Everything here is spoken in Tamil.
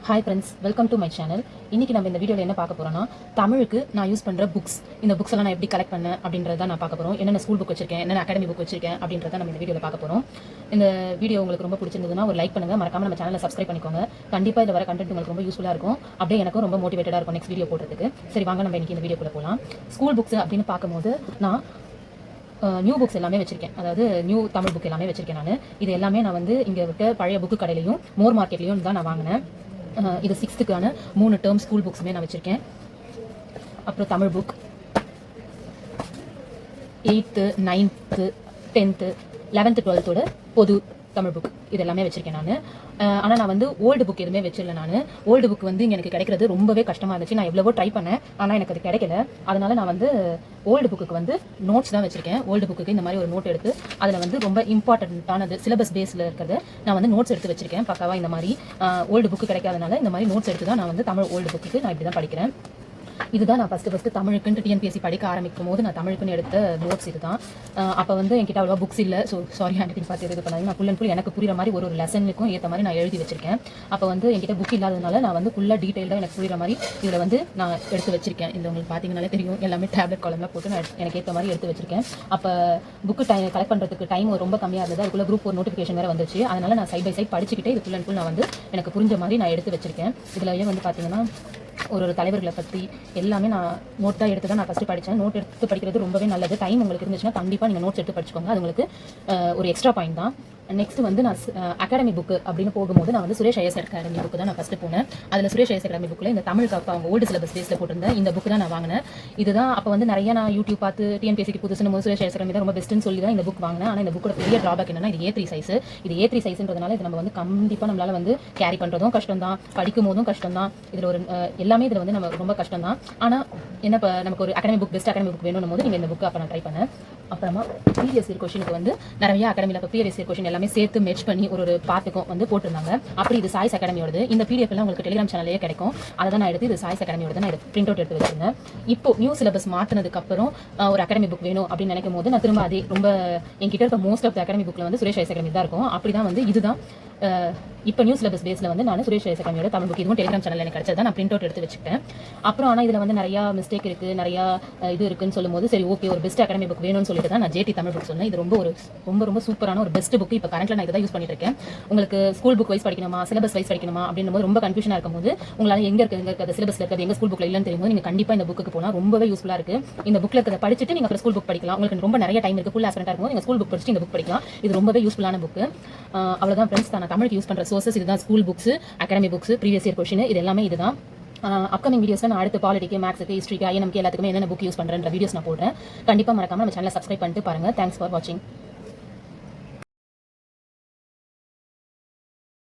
Hi friends, welcome to my channel. இன்றைக்கி நம்ம இந்த வீடியோவில் என்ன பார்க்க போகிறோன்னா, தமிழுக்கு நான் யூஸ் பண்ணுற புக்ஸ், இந்த புக்ஸ் எல்லாம் நான் எப்படி கலெக்ட் பண்ணேன் அப்படின்றத நான் பார்க்க போகிறோம். என்னென்ன ஸ்கூல் புக் வச்சிருக்கேன், என்னென்ன அகாடமி புக் வச்சிருக்கேன் அப்படின்றத நம்ம இந்த வீடியோவில் பார்க்க போகிறோம். இந்த வீடியோ உங்களுக்கு ரொம்ப பிடிச்சிருந்ததுன்னா ஒரு லைக் பண்ணுங்கள், மறக்காம நம்ம சேனலை சப்ஸ்கிரைப் பண்ணிக்கோங்க. கண்டிப்பாக இதில் வர கண்டென்ட் உங்களுக்கு ரொம்ப யூஸ்ஃபுல்லாக இருக்கும், அப்படியே எனக்கும் ரொம்ப மோட்டிவேட்டடாக இருக்கும் நெக்ஸ்ட் வீடியோ போடுறதுக்கு. சரி வாங்க நம்ம இன்றைக்கி இந்த வீடியோக்குள்ளே போகலாம். ஸ்கூல் புக்ஸ் அப்படின்னு பார்க்கும்போது நான் நியூ புக்ஸ் எல்லாமே வச்சிருக்கேன், அதாவது நியூ தமிழ் புக் எல்லாமே வச்சிருக்கேன். நான் இது எல்லாமே நான் வந்து இங்கே விட்ட பழைய புக்கு கடையிலையும் மோர் மார்க்கெட்லையும் தான் நான் வாங்கினேன். இது 6th 3 டேர்ம் ஸ்கூல் புக்ஸுமே நான் வச்சுருக்கேன். அப்புறம் Tamil book 8th 9th 10th 11th 12th பொது தமிழ் புக் இது எல்லாமே வச்சிருக்கேன் நான். ஆனால் நான் வந்து ஓல்டு புக் எதுவுமே வச்சிடல. நான் ஓல்டு புக் வந்து இங்கே எனக்கு கிடைக்கிறது ரொம்பவே கஷ்டமாக இருந்துச்சு. நான் எவ்வளவோ ட்ரை பண்ணேன், ஆனால் எனக்கு அது கிடைக்கல. அதனால நான் வந்து ஓல்டு புக்கு வந்து நோட்ஸ் தான் வச்சிருக்கேன். ஓல்டு புக்கு இந்த மாதிரி ஒரு நோட் எடுத்து அதில் வந்து ரொம்ப இம்பார்ட்டண்ட்டானது சிலபஸ் பேஸில் இருக்கிறது நான் வந்து நோட்ஸ் எடுத்து வச்சிருக்கேன். பக்காவாக இந்த மாதிரி ஓல்டு புக்கு கிடைக்காதனால இந்த மாதிரி நோட்ஸ் எடுத்து தான் நான் வந்து தமிழ் ஓல்டு புக்கு நான் இப்படி தான் படிக்கிறேன். இதுதான் நான் ஃபஸ்ட்டு தமிழுக்குன்ட்டு டிஎன்பிஎஸ்சி படிக்க ஆரம்பிக்கும் போது நான் தமிழுக்குன்னு எடுத்த நோட்ஸ் இதுதான். அப்போ வந்து என்கிட்ட அவ்வளோ புக்ஸ் இல்லை. ஸோ சாரி ஹேண்ட் பார்த்து இது பண்ணாங்க. நான் ஃபுல் எனக்கு புரியுற மாதிரி ஒரு லெசனுக்கும் ஏற்ற மாதிரி நான் எழுதி வச்சிருக்கேன். அப்போ வந்து என்கிட்ட புக் இல்லாததுனால நான் வந்து ஃபுல்லாக டீட்டெயிலாக எனக்கு புரியுற மாதிரி இதில் வந்து நான் எடுத்து வச்சிருக்கேன். இந்த உங்களுக்கு பார்த்தீங்கன்னாலே தெரியும், எல்லாமே டேப்லெட் காலம்லாம் போட்டு நான் எனக்கு ஏற்ற மாதிரி எடுத்து வச்சிருக்கேன். அப்போ புக்கு கலெக்ட் பண்ணுறதுக்கு டைம் ரொம்ப கம்மியாக இருந்தது. அதுக்குள்ளே குரூப் 4 நோட்டிஃபிகேஷன் வேறு வந்துச்சு. அதனால் நான் சைட் பை சைட் படிச்சுக்கிட்டே இது ஃபுல் நான் வந்து எனக்கு புரிஞ்ச மாதிரி நான் எடுத்து வச்சிருக்கேன். இதில் வந்து பார்த்தீங்கன்னா ஒரு தலைவர்களை பற்றி எல்லாமே நான் நோட் தான் எடுத்து தான் நான் ஃபஸ்ட்டு படித்தேன். நோட் எடுத்து படிக்கிறது ரொம்பவே நல்லது. டைம் உங்களுக்கு இருந்துச்சுன்னா கண்டிப்பாக நீங்கள் நோட்ஸ் எடுத்து படிச்சுக்கோங்க. அது உங்களுக்கு ஒரு எக்ஸ்ட்ரா பாயிண்ட் தான். நெக்ஸ்ட் வந்து நான் அகாடமி புக்கு அப்படின்னு போகும்போது நான் வந்து சுரேஷ் ஐஎஸ் அகாடமி புக்கு தான் நான் ஃபஸ்ட்டு போனேன். அதில் சுரேஷ் ஐஎஸ் அகாடமி புக்கில் இந்த தமிழுக்கு அப்போ அவங்க ஓல்டு சிலபஸ் பேஸில் போட்டிருந்தேன் இந்த புக்கு தான் நான் வாங்கினேன். இதுதான் அப்போ வந்து நிறைய நான் யூடியூப் பார்த்து டிஎன்பிஎஸ்சிக்கு புதுசுன்னு போது சுரேஷ் ஐஎஸ் அகாடமி தான் ரொம்ப பெஸ்ட்டுன்னு சொல்லி தான் இந்த புக் வாங்கினேன். ஆனால் இந்த புக்கோட பெரிய ட்ராபேக் என்னன்னா, இது A3 சைஸ். இது A3 சைஸ்ன்றதுனால இது நம்ம வந்து கண்டிப்பாக நம்மளால் வந்து கேரி பண்ணுறதும் கஷ்டம் தான், படிக்கும் போதும் கஷ்டம் தான். இதில் ஒரு எல்லாமே இதில் வந்து நம்ம ரொம்ப கஷ்டம் தான். ஆனால் என்ன இப்போ நமக்கு ஒரு academy book best academy book வேணும் போது நீங்கள் இந்த புக்கு அப்போ நான் ட்ரை பண்ணேன். அப்புறமா ப்ரீவியஸ் இயர் கொஷனுக்கு வந்து நிறைய அகாடமியில் இப்போ ப்ரீவியஸ் இயர் கொஷின் எல்லாமே சேர்த்து மெர்ஜ் பண்ணி ஒரு பாட்டுக்கும் வந்து போட்டிருந்தாங்க. அப்படி இது சாய்ஸ் அகாடமியோடது. இந்த PDF எல்லாம் உங்களுக்கு டெலிகிராம் சேனல்லே கிடைக்கும். அதை தான் நான் எடுத்து இது சாய்ஸ் அகாடமியோட நான் பிரிண்ட் அவுட் எடுத்து வச்சிருந்தேன். இப்போ நியூ சிலபஸ் மாற்றினதுக்கு அப்புறம் ஒரு அகாடமி புக் வேணும் அப்படின்னு நினைக்கும் போது நான் திரும்ப அதே ரொம்ப என்கிட்ட இருக்க மோஸ்ட் ஆஃப் த அகாடமி புக்கில் வந்து சுரேஷ் ஐஎஸ் அகாடமி தான் இருக்கும். அப்படி தான் வந்து இதுதான் இப்போ நியூ சிலபஸ் பேஸில் வந்து நான் சுரேஷ் ஐஎஸ் அகாடமியோட தமிழ் புக் இதுவும் டெலிகிராம் சேனல் எனக்கு கிடைச்சது நான் பிரிண்ட் அவுட் எடுத்து வச்சுக்கிட்டேன். அப்புறம் ஆனால் இதில் வந்து நிறையா மிஸ்டேக் இருக்குது, நிறையா இது இருக்குன்னு சொல்லும்போது சரி ஓகே ஒரு பெஸ்ட் அகாடமி புக் வேணும்னு சொல்லிட்டு தான் நான் JT தமிழ் புக் சொன்னேன். இது ரொம்ப சூப்பரான ஒரு பெஸ்ட் புக். இப்போ கரண்ட்டில் நான் இதை தான் யூஸ் பண்ணிட்டு இருக்கேன். உங்களுக்கு ஸ்கூல் புக் வைஸ் படிக்கணுமா, சிலபஸ் வைஸ் படிக்கணுமா அப்படின்னும் போது ரொம்ப கன்ஃபியூஷனாக இருக்கும்போது உங்களால் எங்கே இருக்கிறது சிலபஸில் இருக்கிறது எங்கள் ஸ்கூல் புக்கில் இல்லைன்னு தெரியும்போது நீங்கள் கண்டிப்பாக இந்த புக்கு போனால் ரொம்பவே யூஸ்ஃபுல்லாக இருக்குது. இந்த புக்கில் இருக்கிறத படிச்சுட்டு நீங்கள் அப்புறம் ஸ்கூல் புக் படிக்கலாம். உங்களுக்கு ரொம்ப நிறைய டைம் இருக்குது, ஃபுல் ஆஸ்பெக்டாக இருக்கும். நீங்கள் ஸ்கூல் புக் படிச்சுட்டு இந்த புக் படிக்கலாம். இது ரொம்பவே யூஸ்ஃபுல்லான புக்கு. அவ்வளோதான் ஃப்ரெண்ட்ஸ், நான் தமிழுக்கு யூஸ் பண்ணுற சோர்சஸ் இதுதான். School books, academy books, previous year question இது எல்லாமே இதுதான். அப்கமிங் வீடியோஸில் நான் அடுத்து பாலிட்டிக்கு, மேக்ஸுக்கு, ஹிஸ்ட்ரிக்கு, INMக்கு எல்லாத்துக்குமே என்னென்ன புக் யூஸ் பண்ணுறேன்ற வீடியோஸ் நான் போடுறேன். கண்டிப்பாக மறக்காம நம்ம சேனலை சப்ஸ்கிரைப் பண்ணிட்டு பாருங்கள். தேங்க்ஸ் ஃபார் வாட்சிங்.